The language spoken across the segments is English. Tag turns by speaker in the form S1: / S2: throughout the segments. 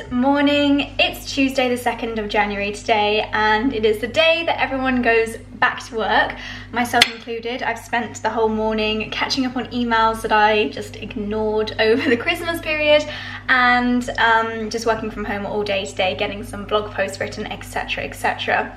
S1: Good morning. It's Tuesday the 2nd of January today, and it is the day that everyone goes back to work, myself included. I've spent the whole morning catching up on emails that I just ignored over the Christmas period, and just working from home all day today, getting some blog posts written, etc, etc.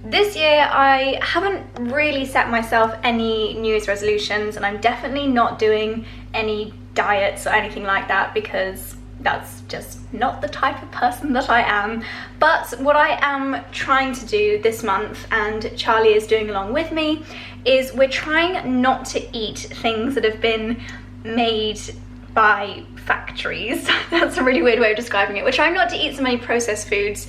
S1: This year I haven't really set myself any New Year's resolutions, and I'm definitely not doing any diets or anything like that because that's just not the type of person that I am. But what I am trying to do this month, and Charlie is doing along with me, is we're trying not to eat things that have been made by factories. That's a really weird way of describing it. We're trying not to eat so many processed foods.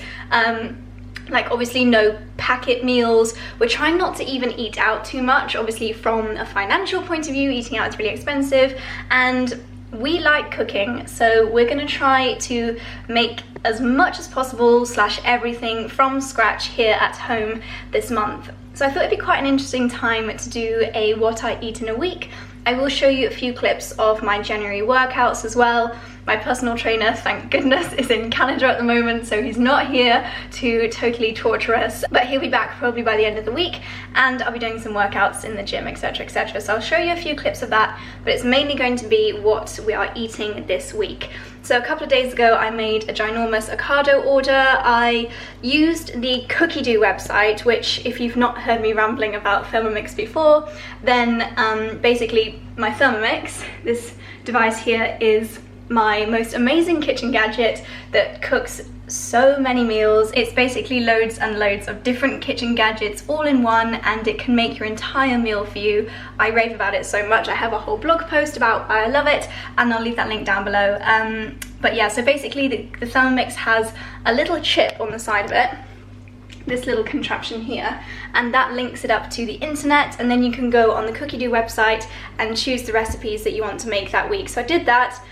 S1: Like obviously no packet meals. We're trying not to even eat out too much. Obviously from a financial point of view, eating out is really expensive, and we like cooking, so we're gonna try to make as much as possible / everything from scratch here at home this month. So I thought it'd be quite an interesting time to do a what I eat in a week. I will show you a few clips of my January workouts as well. My personal trainer, thank goodness, is in Canada at the moment, so he's not here to totally torture us, but he'll be back probably by the end of the week, and I'll be doing some workouts in the gym, etc, etc. So I'll show you a few clips of that, but it's mainly going to be what we are eating this week. So a couple of days ago I made a ginormous avocado order. I used the Curried website, which if you've not heard me rambling about Thermomix before, then basically my Thermomix, this device here, is my most amazing kitchen gadget that cooks so many meals. It's basically loads and loads of different kitchen gadgets all in one, and it can make your entire meal for you. I rave about it so much. I have a whole blog post about why I love it, and I'll leave that link down below. But yeah, so basically the Thermomix has a little chip on the side of it, this little contraption here, and that links it up to the internet, and then you can go on the Curried website and choose the recipes that you want to make that week. So I did that.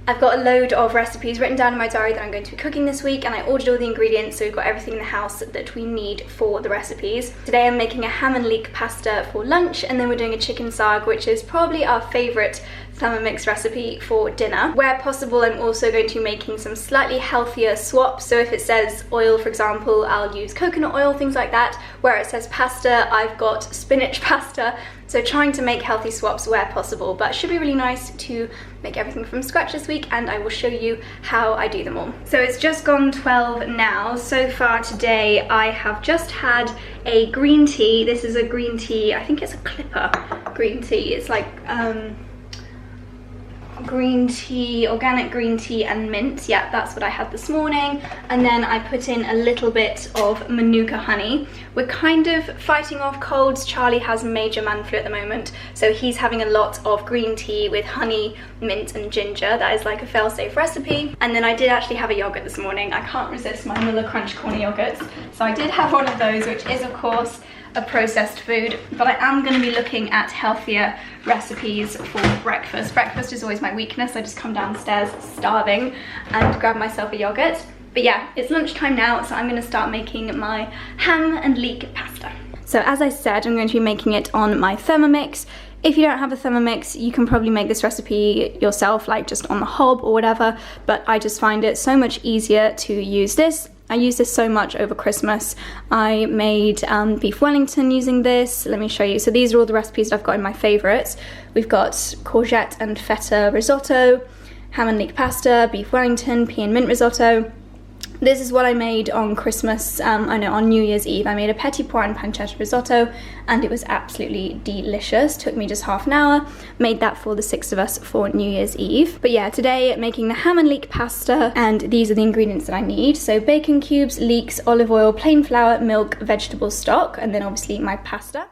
S1: I've got a load of recipes written down in my diary that I'm going to be cooking this week, and I ordered all the ingredients, so we've got everything in the house that we need for the recipes. Today I'm making a ham and leek pasta for lunch, and then we're doing a chicken sarg, which is probably our favourite Thermomix recipe for dinner. Where possible, I'm also going to be making some slightly healthier swaps. So if it says oil, for example, I'll use coconut oil, things like that. Where it says pasta, I've got spinach pasta. So trying to make healthy swaps where possible, but it should be really nice to make everything from scratch this week, and I will show you how I do them all. So it's just gone 12 now. So far today I have just had a green tea. This is a green tea, I think it's a Clipper green tea. It's like green tea, organic green tea and mint. Yeah, that's what I had this morning. And then I put in a little bit of Manuka honey. We're kind of fighting off colds. Charlie has major man flu at the moment, so he's having a lot of green tea with honey, mint and ginger. That is like a fail-safe recipe. And then I did actually have a yogurt this morning. I can't resist my Miller Crunch Corner yogurts, so I did have one of those, which is of course a processed food, but I am going to be looking at healthier recipes for breakfast. Breakfast is always my weakness. I just come downstairs starving and grab myself a yogurt. But yeah, it's lunchtime now, so I'm going to start making my ham and leek pasta. So as I said, I'm going to be making it on my Thermomix. If you don't have a Thermomix, you can probably make this recipe yourself, like just on the hob or whatever, but I just find it so much easier to use this. I use this so much over Christmas. I made beef Wellington using this. Let me show you. So these are all the recipes that I've got in my favourites. We've got courgette and feta risotto, ham and leek pasta, beef Wellington, pea and mint risotto. This is what I made on Christmas, on New Year's Eve. I made a petit pois and pancetta risotto, and it was absolutely delicious. Took me just half an hour. Made that for the 6 of us for New Year's Eve. But yeah, today making the ham and leek pasta, and these are the ingredients that I need. So bacon cubes, leeks, olive oil, plain flour, milk, vegetable stock, and then obviously my pasta.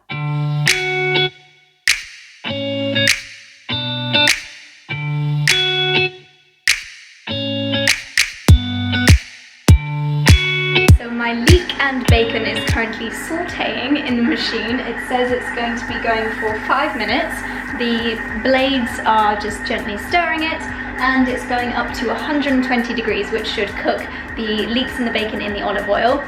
S1: My leek and bacon is currently sauteing in the machine. It says it's going to be going for 5 minutes. The blades are just gently stirring it, and it's going up to 120 degrees, which should cook the leeks and the bacon in the olive oil.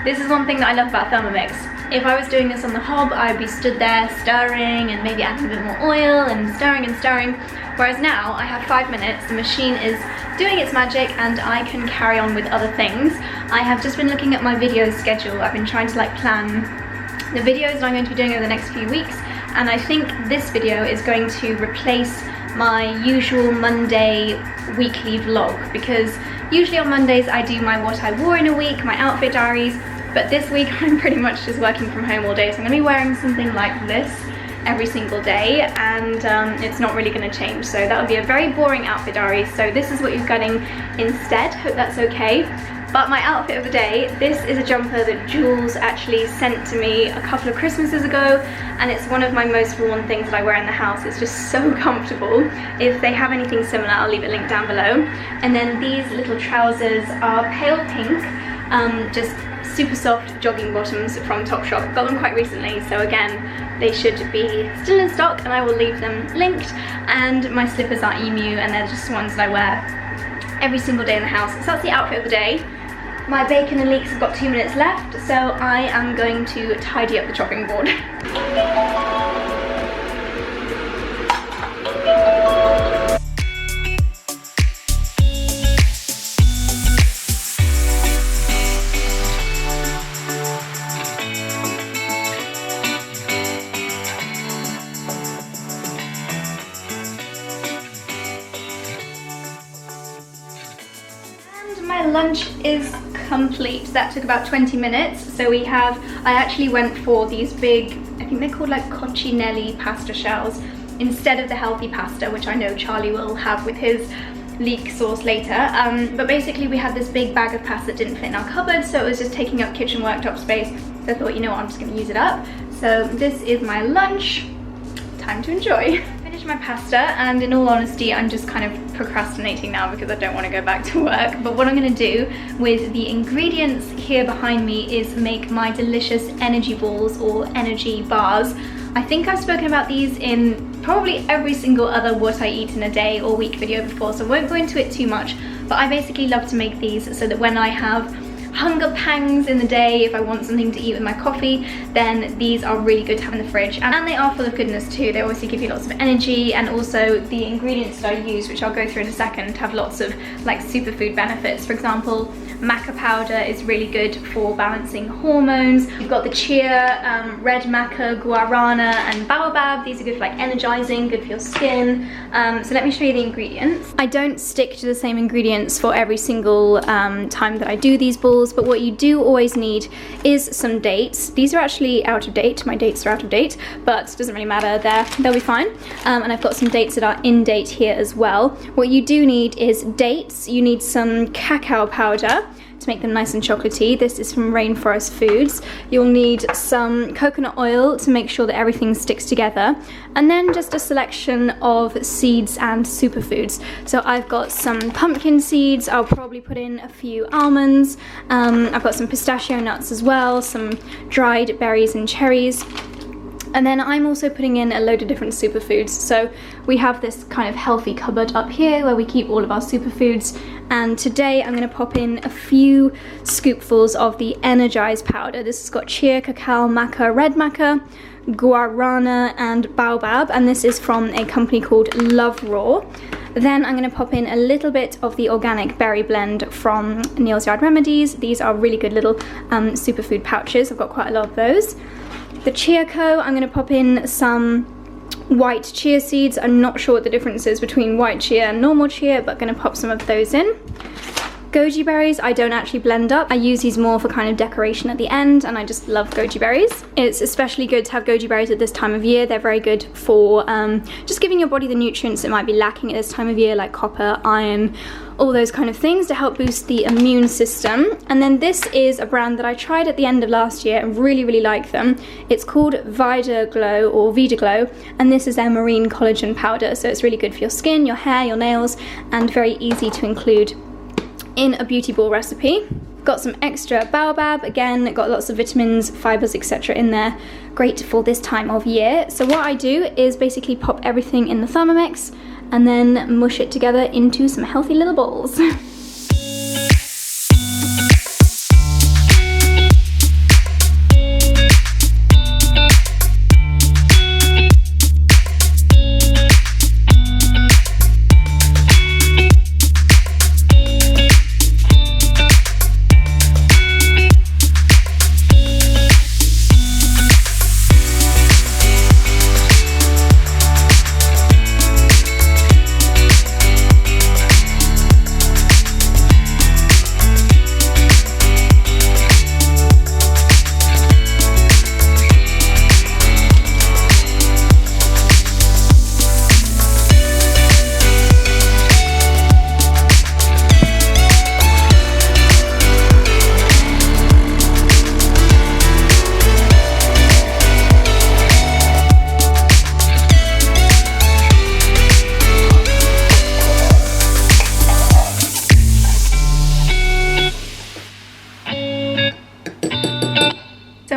S1: This is one thing that I love about Thermomix. If I was doing this on the hob, I'd be stood there stirring and maybe adding a bit more oil and stirring and stirring. Whereas now I have 5 minutes, the machine is doing its magic and I can carry on with other things. I have just been looking at my video schedule. I've been trying to like plan the videos that I'm going to be doing over the next few weeks, and I think this video is going to replace my usual Monday weekly vlog, because usually on Mondays I do my what I wore in a week, my outfit diaries, but this week I'm pretty much just working from home all day, so I'm going to be wearing something like this every single day, and it's not really going to change, so that would be a very boring outfit diary. So this is what you're getting instead. Hope that's okay. But my outfit of the day, this is a jumper that Jules actually sent to me a couple of Christmases ago, and it's one of my most worn things that I wear in the house. It's just so comfortable. If they have anything similar, I'll leave a link down below. And then these little trousers are pale pink, just super soft jogging bottoms from Topshop. Got them quite recently, so again, they should be still in stock and I will leave them linked. And my slippers are Emu, and they're just ones that I wear every single day in the house. So that's the outfit of the day. My bacon and leeks have got 2 minutes left, so I am going to tidy up the chopping board. My lunch is complete. That took about 20 minutes. So we have, I actually went for these big, I think they're called like coccinelli pasta shells instead of the healthy pasta, which I know Charlie will have with his leek sauce later. But basically we had this big bag of pasta that didn't fit in our cupboard, so it was just taking up kitchen worktop space. So I thought, you know what, I'm just going to use it up. So this is my lunch. Time to enjoy. Finished my pasta, and in all honesty I'm just kind of procrastinating now because I don't want to go back to work. But what I'm going to do with the ingredients here behind me is make my delicious energy balls or energy bars. I think I've spoken about these in probably every single other what I eat in a day or week video before, so I won't go into it too much, but I basically love to make these so that when I have hunger pangs in the day, if I want something to eat with my coffee, then these are really good to have in the fridge. And they are full of goodness too. They obviously give you lots of energy, and also the ingredients that I use, which I'll go through in a second, have lots of like superfood benefits. For example, maca powder is really good for balancing hormones. You've got the chia, red maca, guarana and baobab. These are good for like energizing, good for your skin. So let me show you the ingredients. I don't stick to the same ingredients for every single time that I do these balls, but what you do always need is some dates. These are actually out of date. My dates are out of date, but it doesn't really matter. They'll be fine. And I've got some dates that are in date here as well. What you do need is dates. You need some cacao powder to make them nice and chocolatey. This is from Rainforest Foods. You'll need some coconut oil to make sure that everything sticks together, and then just a selection of seeds and superfoods. So I've got some pumpkin seeds, I'll probably put in a few almonds, I've got some pistachio nuts as well, some dried berries and cherries. And then I'm also putting in a load of different superfoods. So we have this kind of healthy cupboard up here where we keep all of our superfoods. And today I'm going to pop in a few scoopfuls of the Energize powder. This has got chia, cacao, maca, red maca, guarana and baobab. And this is from a company called Love Raw. Then I'm going to pop in a little bit of the organic berry blend from Neil's Yard Remedies. These are really good little superfood pouches. I've got quite a lot of those. The chia co, I'm going to pop in some white chia seeds. I'm not sure what the difference is between white chia and normal chia, but going to pop some of those in. Goji berries, I don't actually blend up. I use these more for kind of decoration at the end, and I just love goji berries. It's especially good to have goji berries at this time of year. They're very good for just giving your body the nutrients that might be lacking at this time of year, like copper, iron, all those kind of things to help boost the immune system. And then this is a brand that I tried at the end of last year and really like them. It's called Vidaglow or Vidaglow, and this is their marine collagen powder. So it's really good for your skin, your hair, your nails, and very easy to include in a beauty ball recipe. Got some extra baobab, again, got lots of vitamins, fibers, etc. in there. Great for this time of year. So what I do is basically pop everything in the Thermomix and then mush it together into some healthy little balls.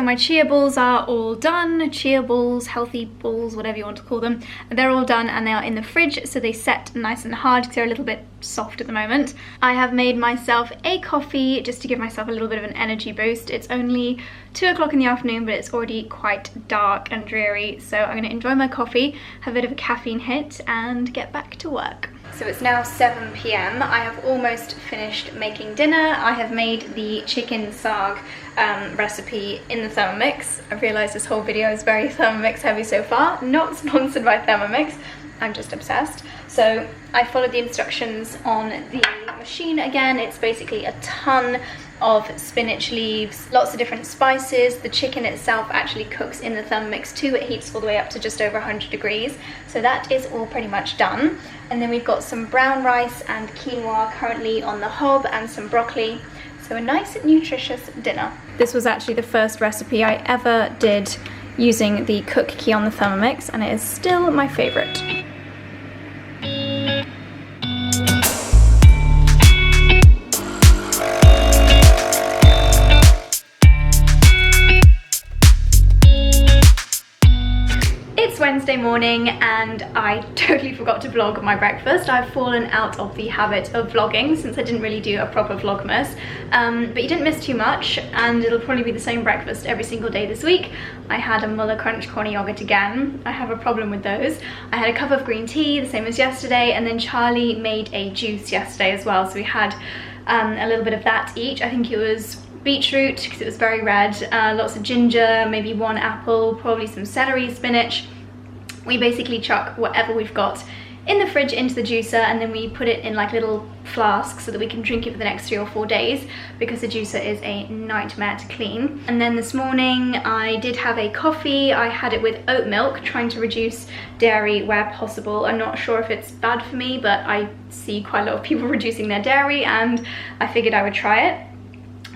S1: my chia balls are all done. Chia balls, healthy balls, whatever you want to call them. They're all done and they are in the fridge, so they set nice and hard because they're a little bit soft at the moment. I have made myself a coffee just to give myself a little bit of an energy boost. It's only 2 o'clock in the afternoon, but it's already quite dark and dreary, so I'm going to enjoy my coffee, have a bit of a caffeine hit, and get back to work. So it's now 7 p.m. I have almost finished making dinner. I have made the chicken saag recipe in the Thermomix. I've realised this whole video is very Thermomix heavy so far. Not sponsored by Thermomix. I'm just obsessed. So I followed the instructions on the machine again. It's basically a ton of spinach leaves, lots of different spices. The chicken itself actually cooks in the Thermomix too. It heats all the way up to just over 100 degrees. So that is all pretty much done. And then we've got some brown rice and quinoa currently on the hob and some broccoli. So a nice nutritious dinner. This was actually the first recipe I ever did using the cook key on the Thermomix, and it is still my favourite. Wednesday morning and I totally forgot to vlog my breakfast. I've fallen out of the habit of vlogging since I didn't really do a proper vlogmas, but you didn't miss too much, and it'll probably be the same breakfast every single day this week. I had a Mumblr Crunch corny yogurt again. I have a problem with those. I had a cup of green tea, the same as yesterday, and then Charlie made a juice yesterday as well, so we had a little bit of that each. I think it was beetroot because it was very red, lots of ginger, maybe 1 apple, probably some celery, spinach. We basically chuck whatever we've got in the fridge into the juicer, and then we put it in like little flasks so that we can drink it for the next 3 or 4 days, because the juicer is a nightmare to clean. And then this morning I did have a coffee. I had it with oat milk, trying to reduce dairy where possible. I'm not sure if it's bad for me, but I see quite a lot of people reducing their dairy and I figured I would try it.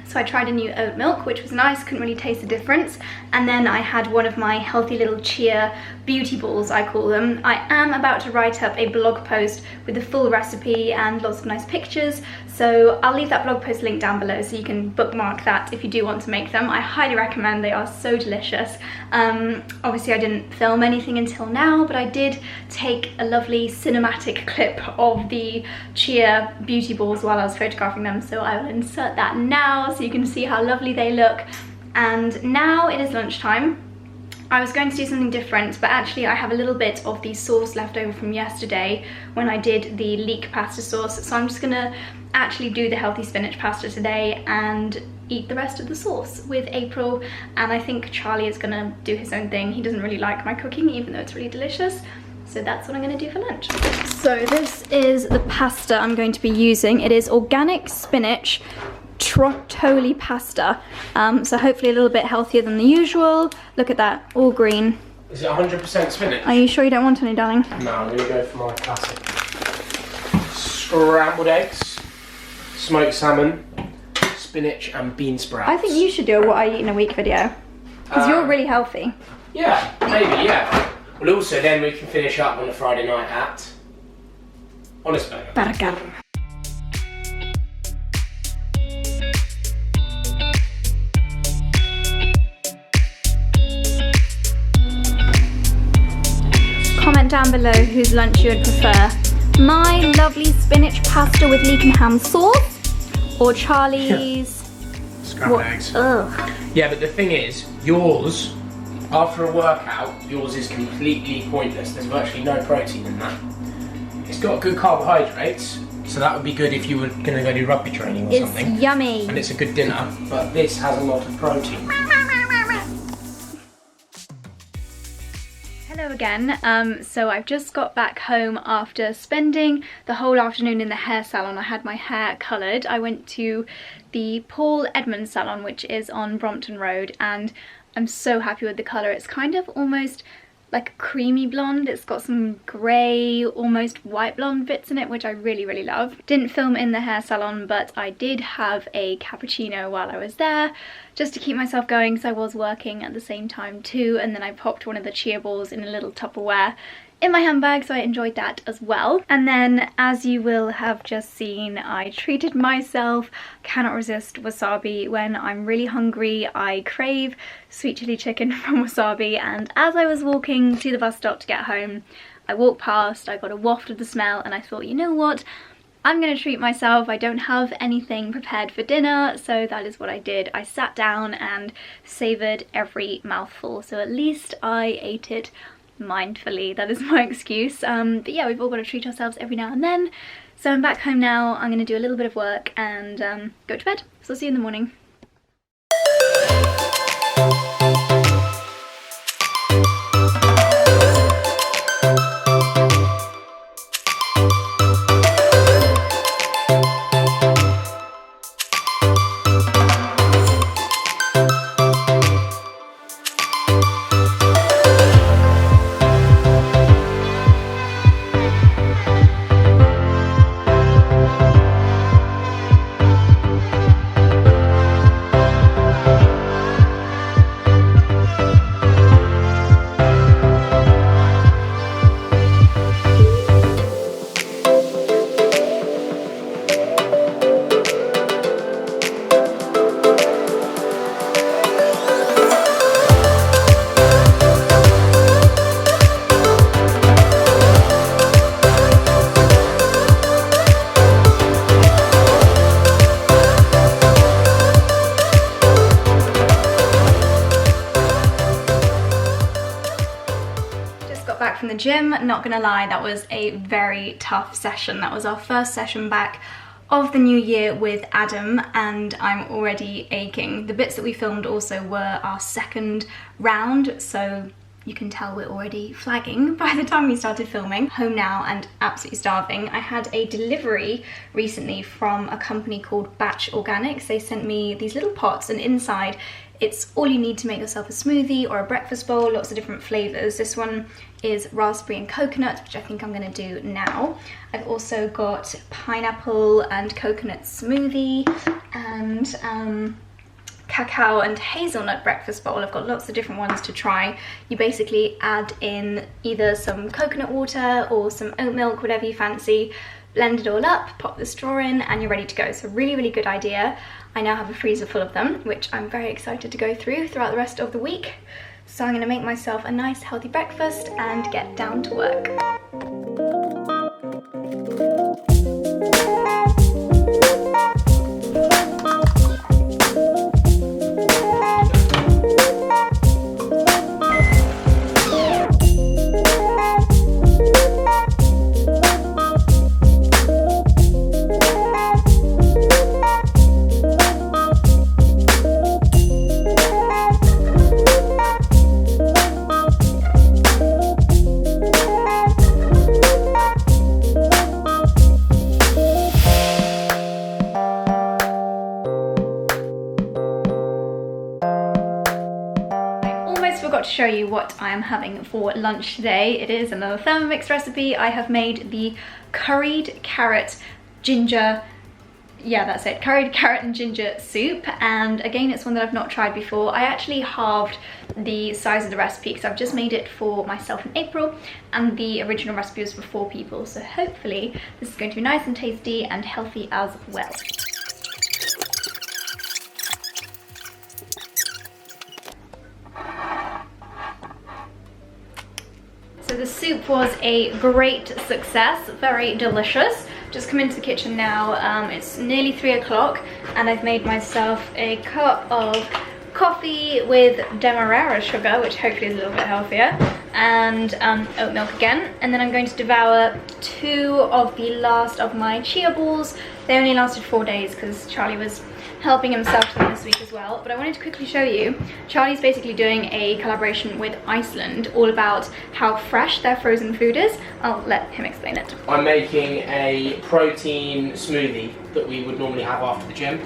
S1: So I tried a new oat milk, which was nice, couldn't really taste the difference. And then I had one of my healthy little chia beauty balls, I call them. I am about to write up a blog post with the full recipe and lots of nice pictures. So I'll leave that blog post link down below so you can bookmark that if you do want to make them. I highly recommend, they are so delicious. Obviously I didn't film anything until now, but I did take a lovely cinematic clip of the chia beauty balls while I was photographing them. So I will insert that now so you can see how lovely they look. And now it is lunchtime. I was going to do something different, but actually I have a little bit of the sauce left over from yesterday when I did the Leek pasta sauce. So I'm just gonna actually do the healthy spinach pasta today and eat the rest of the sauce with April. And I think Charlie is gonna do his own thing. He doesn't really like my cooking, even though it's really delicious. So that's what I'm gonna do for lunch. So this is the pasta I'm going to be using. It is organic spinach trottoli pasta, so hopefully a little bit healthier than the usual. Look at that, all green.
S2: Is it 100% spinach?
S1: Are you sure you don't want any, darling?
S2: No, I'm going to go for my classic. Scrambled eggs, smoked salmon, spinach and bean sprouts.
S1: I think you should do a what I eat in a week video, because you're really healthy.
S2: Yeah, maybe, yeah. Well, also then we can finish up on a Friday night at Honest Burger.
S1: Comment down below whose lunch you would prefer. My lovely spinach pasta with leek and ham sauce, or Charlie's
S2: scrambled eggs.
S1: Ugh.
S2: Yeah, but the thing is, yours, after a workout, yours is completely pointless. There's virtually no protein in that. It's got good carbohydrates, so that would be good if you were going to go do rugby training or something.
S1: It's yummy.
S2: And it's a good dinner, but this has a lot of protein.
S1: Hello again. So I've just got back home after spending the whole afternoon in the hair salon. I had my hair coloured. I went to the Paul Edmonds salon, which is on Brompton Road, and I'm so happy with the colour. It's kind of almost like a creamy blonde. It's got some grey, almost white blonde bits in it, which I really, really love. Didn't film in the hair salon, but I did have a cappuccino while I was there, just to keep myself going, because I was working at the same time too. And then I popped one of the chia balls in a little Tupperware in my handbag, so I enjoyed that as well. And then, as you will have just seen, I treated myself. Cannot resist wasabi. When I'm really hungry, I crave sweet chili chicken from Wasabi, and as I was walking to the bus stop to get home, I walked past, I got a waft of the smell, and I thought, you know what? I'm gonna treat myself. I don't have anything prepared for dinner, so that is what I did. I sat down and savoured every mouthful, so at least I ate it mindfully. That is my excuse. But yeah, we've all got to treat ourselves every now and then. So I'm back home now. I'm gonna do a little bit of work and go to bed. So I'll see you in the morning. From the gym. Not gonna lie, that was a very tough session. That was our first session back of the new year with Adam, and I'm already aching. The bits that we filmed also were our second round, so you can tell we're already flagging by the time we started filming. Home now and absolutely starving. I had a delivery recently from a company called Batch Organics. They sent me these little pots, and inside it's all you need to make yourself a smoothie or a breakfast bowl, lots of different flavours. This one is raspberry and coconut, which I think I'm going to do now. I've also got pineapple and coconut smoothie and cacao and hazelnut breakfast bowl. I've got lots of different ones to try. You basically add in either some coconut water or some oat milk, whatever you fancy, blend it all up, pop the straw in, and you're ready to go. So really, really good idea. I now have a freezer full of them, which I'm very excited to go through throughout the rest of the week. So I'm gonna make myself a nice healthy breakfast and get down to work. To show you what I am having for lunch today. It is another Thermomix recipe. I have made the curried carrot ginger, yeah, that's it, curried carrot and ginger soup, and again it's one that I've not tried before. I actually halved the size of the recipe because I've just made it for myself in April, and the original recipe was for 4 people, so hopefully this is going to be nice and tasty and healthy as well. So the soup was a great success, very delicious. Just come into the kitchen now, it's nearly 3 o'clock, and I've made myself a cup of coffee with demerara sugar, which hopefully is a little bit healthier, and oat milk again. And then I'm going to devour 2 of the last of my chia balls. They only lasted 4 days because Charlie was helping himself to them this week as well. But I wanted to quickly show you, Charlie's basically doing a collaboration with Iceland all about how fresh their frozen food is. I'll let him explain it.
S2: I'm making a protein smoothie that we would normally have after the gym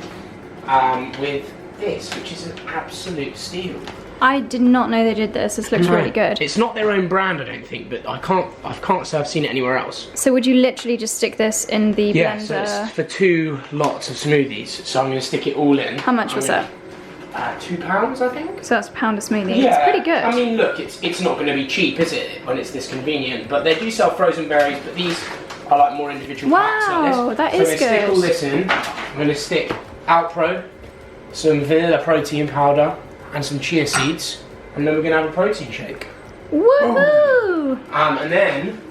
S2: with this, which is an absolute steal.
S1: I did not know they did this. This looks really good.
S2: It's not their own brand, I don't think, but I can't say I've seen it anywhere else.
S1: So would you literally just stick this in the blender?
S2: So it's for 2 lots of smoothies, so I'm going to stick it all in.
S1: How much was that?
S2: £2, I think.
S1: So that's a pound of smoothie.
S2: Yeah,
S1: It's pretty good.
S2: I mean, look, it's not going to be cheap, is it, when it's this convenient? But they do sell frozen berries, but these are like more individual packs like this.
S1: Wow, that
S2: so
S1: is
S2: I'm going to stick
S1: good.
S2: all this in. I'm going to stick Alpro, some vanilla protein powder, and some chia seeds, and then we're going to have a protein shake.
S1: Woohoo!
S2: And then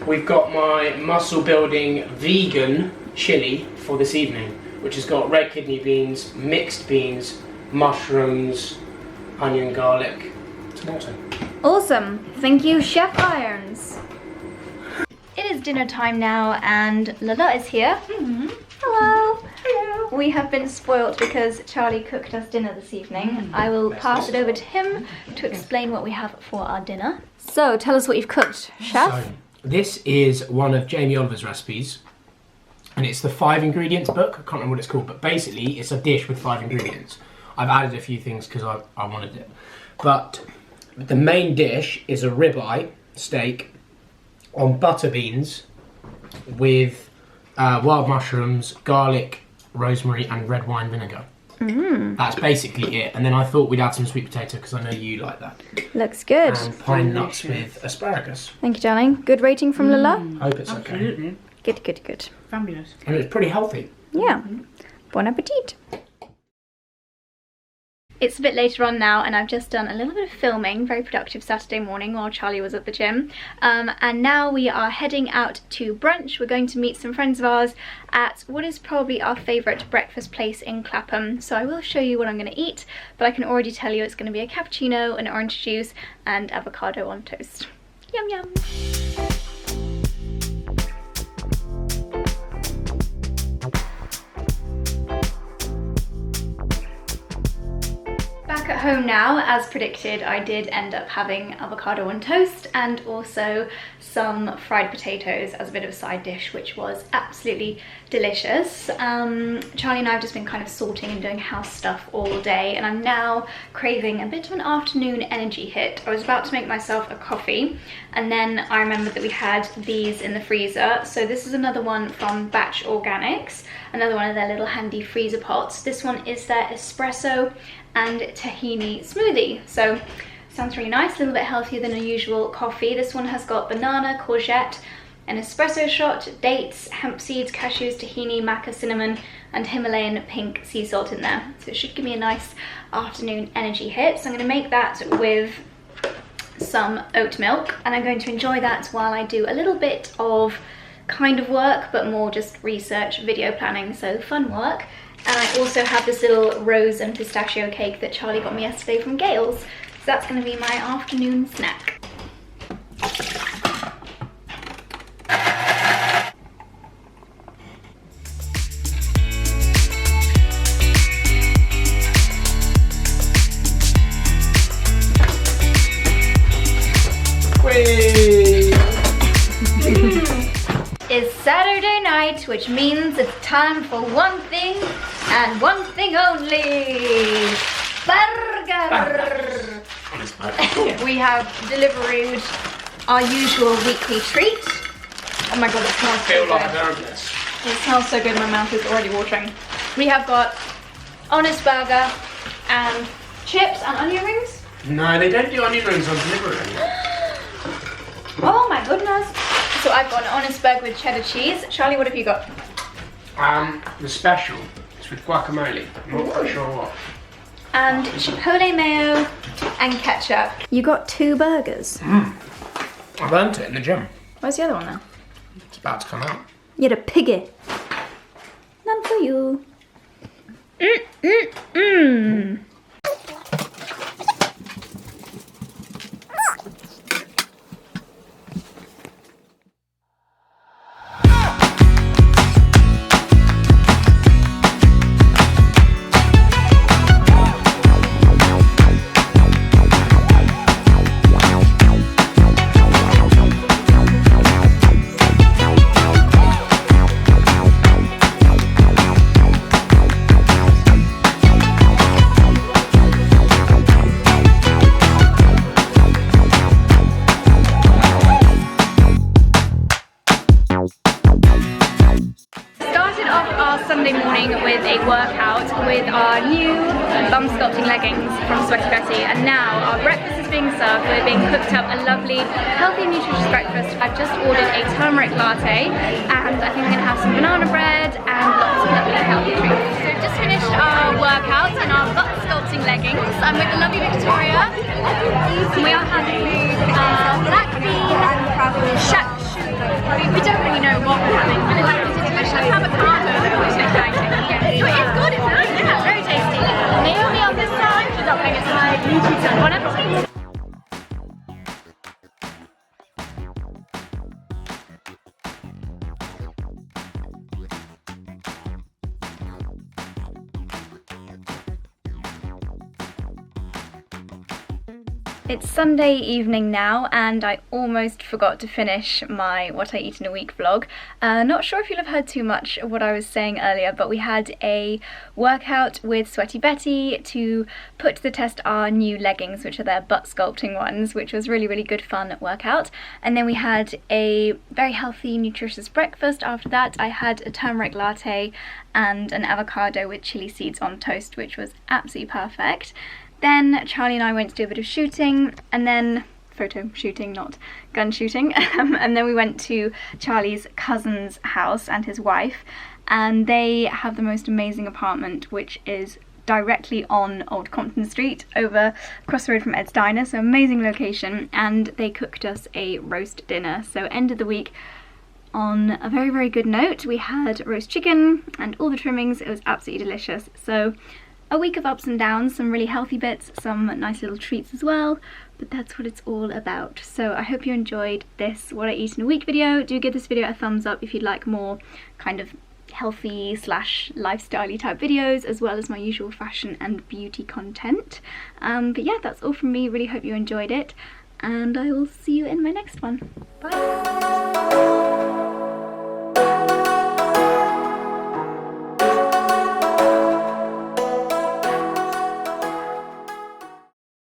S2: we've got my muscle building vegan chili for this evening, which has got red kidney beans, mixed beans, mushrooms, onion, garlic, tomato.
S1: Awesome. Thank you, Chef Irons. It is dinner time now and Lala is here. Hello. Hello. We have been spoilt because Charlie cooked us dinner this evening. I will pass it over to him to explain what we have for our dinner. So, tell us what you've cooked, Chef.
S2: So, this is one of Jamie Oliver's recipes, and it's the 5 ingredients book. I can't remember what it's called, but basically it's a dish with 5 ingredients. I've added a few things because I wanted it. But the main dish is a ribeye steak on butter beans with wild mushrooms, garlic, rosemary and red wine vinegar. That's basically it. And then I thought we'd add some sweet potato because I know you like that.
S1: Looks good.
S2: And pine nuts with asparagus.
S1: Thank you, darling. Good rating from Lala?
S2: Hope it's okay.
S3: Absolutely.
S1: Good, good, good.
S3: Fabulous.
S2: And it's pretty healthy.
S1: Yeah. Bon appetit. It's a bit later on now and I've just done a little bit of filming, very productive Saturday morning while Charlie was at the gym. And now we are heading out to brunch. We're going to meet some friends of ours at what is probably our favourite breakfast place in Clapham. So I will show you what I'm going to eat, but I can already tell you it's going to be a cappuccino, an orange juice and avocado on toast. Yum yum! Back at home now, as predicted, I did end up having avocado on toast and also some fried potatoes as a bit of a side dish, which was absolutely delicious. Charlie and I have just been kind of sorting and doing house stuff all day, and I'm now craving a bit of an afternoon energy hit. I was about to make myself a coffee, and then I remembered that we had these in the freezer. So this is another one from Batch Organics, another one of their little handy freezer pots. This one is their Espresso and Tahini smoothie. So sounds really nice, a little bit healthier than a usual coffee. This one has got banana, courgette, an espresso shot, dates, hemp seeds, cashews, tahini, maca, cinnamon, and Himalayan pink sea salt in there. So it should give me a nice afternoon energy hit. So I'm gonna make that with some oat milk, and I'm going to enjoy that while I do a little bit of kind of work, but more just research, video planning, so fun work. And I also have this little rose and pistachio cake that Charlie got me yesterday from Gales. So that's going to be my afternoon snack. It's Saturday night, which means it's time for one thing and one thing only. Burger! We have delivered our usual weekly treat. Oh my god, it smells so good. It smells so good, my mouth is already watering. We have got honest burger and chips and onion rings.
S2: No, they don't do onion rings on delivery.
S1: Oh my goodness. So I've got an honest burger with cheddar cheese. Charlie, what have you got?
S2: The special. It's with guacamole. I'm not quite sure what.
S1: And chipotle mayo and ketchup. You got 2 burgers.
S2: I've earned it in the gym.
S1: Where's the other one now?
S2: It's about to come out.
S1: You're a piggy. None for you. Mmm. with a workout with our new bum sculpting leggings from Sweaty Betty, and now our breakfast is being served. We're being cooked up a lovely, healthy, nutritious breakfast. I've just ordered a turmeric latte, and I think I'm gonna have some banana bread and lots of lovely healthy treats. So we've just finished our workout in our butt sculpting leggings. I'm with the lovely Victoria. We are having black bean shakshuka. We don't really know what we're having, but it's like a avocado, which is exciting. So it is good, it's nice, yeah, very tasty. Naomi on this side, she's not paying aside. Bon appetit. It's Sunday evening now, and I almost forgot to finish my What I Eat in a Week vlog. Not sure if you'll have heard too much of what I was saying earlier, but we had a workout with Sweaty Betty to put to the test our new leggings, which are their butt sculpting ones, which was really, really good fun workout. And then we had a very healthy, nutritious breakfast. After that, I had a turmeric latte and an avocado with chili seeds on toast, which was absolutely perfect. Then Charlie and I went to do a bit of shooting, and then photo shooting, not gun shooting, and then we went to Charlie's cousin's house and his wife, and they have the most amazing apartment, which is directly on Old Compton Street, across the road from Ed's Diner, so amazing location, and they cooked us a roast dinner. So ended the week on a very, very good note. We had roast chicken and all the trimmings. It was absolutely delicious. So a week of ups and downs, some really healthy bits, some nice little treats as well, but that's what it's all about. So I hope you enjoyed this What I Eat in a Week video. Do give this video a thumbs up if you'd like more kind of healthy / lifestyle-y type videos, as well as my usual fashion and beauty content. But yeah, that's all from me. Really hope you enjoyed it, and I will see you in my next one. Bye!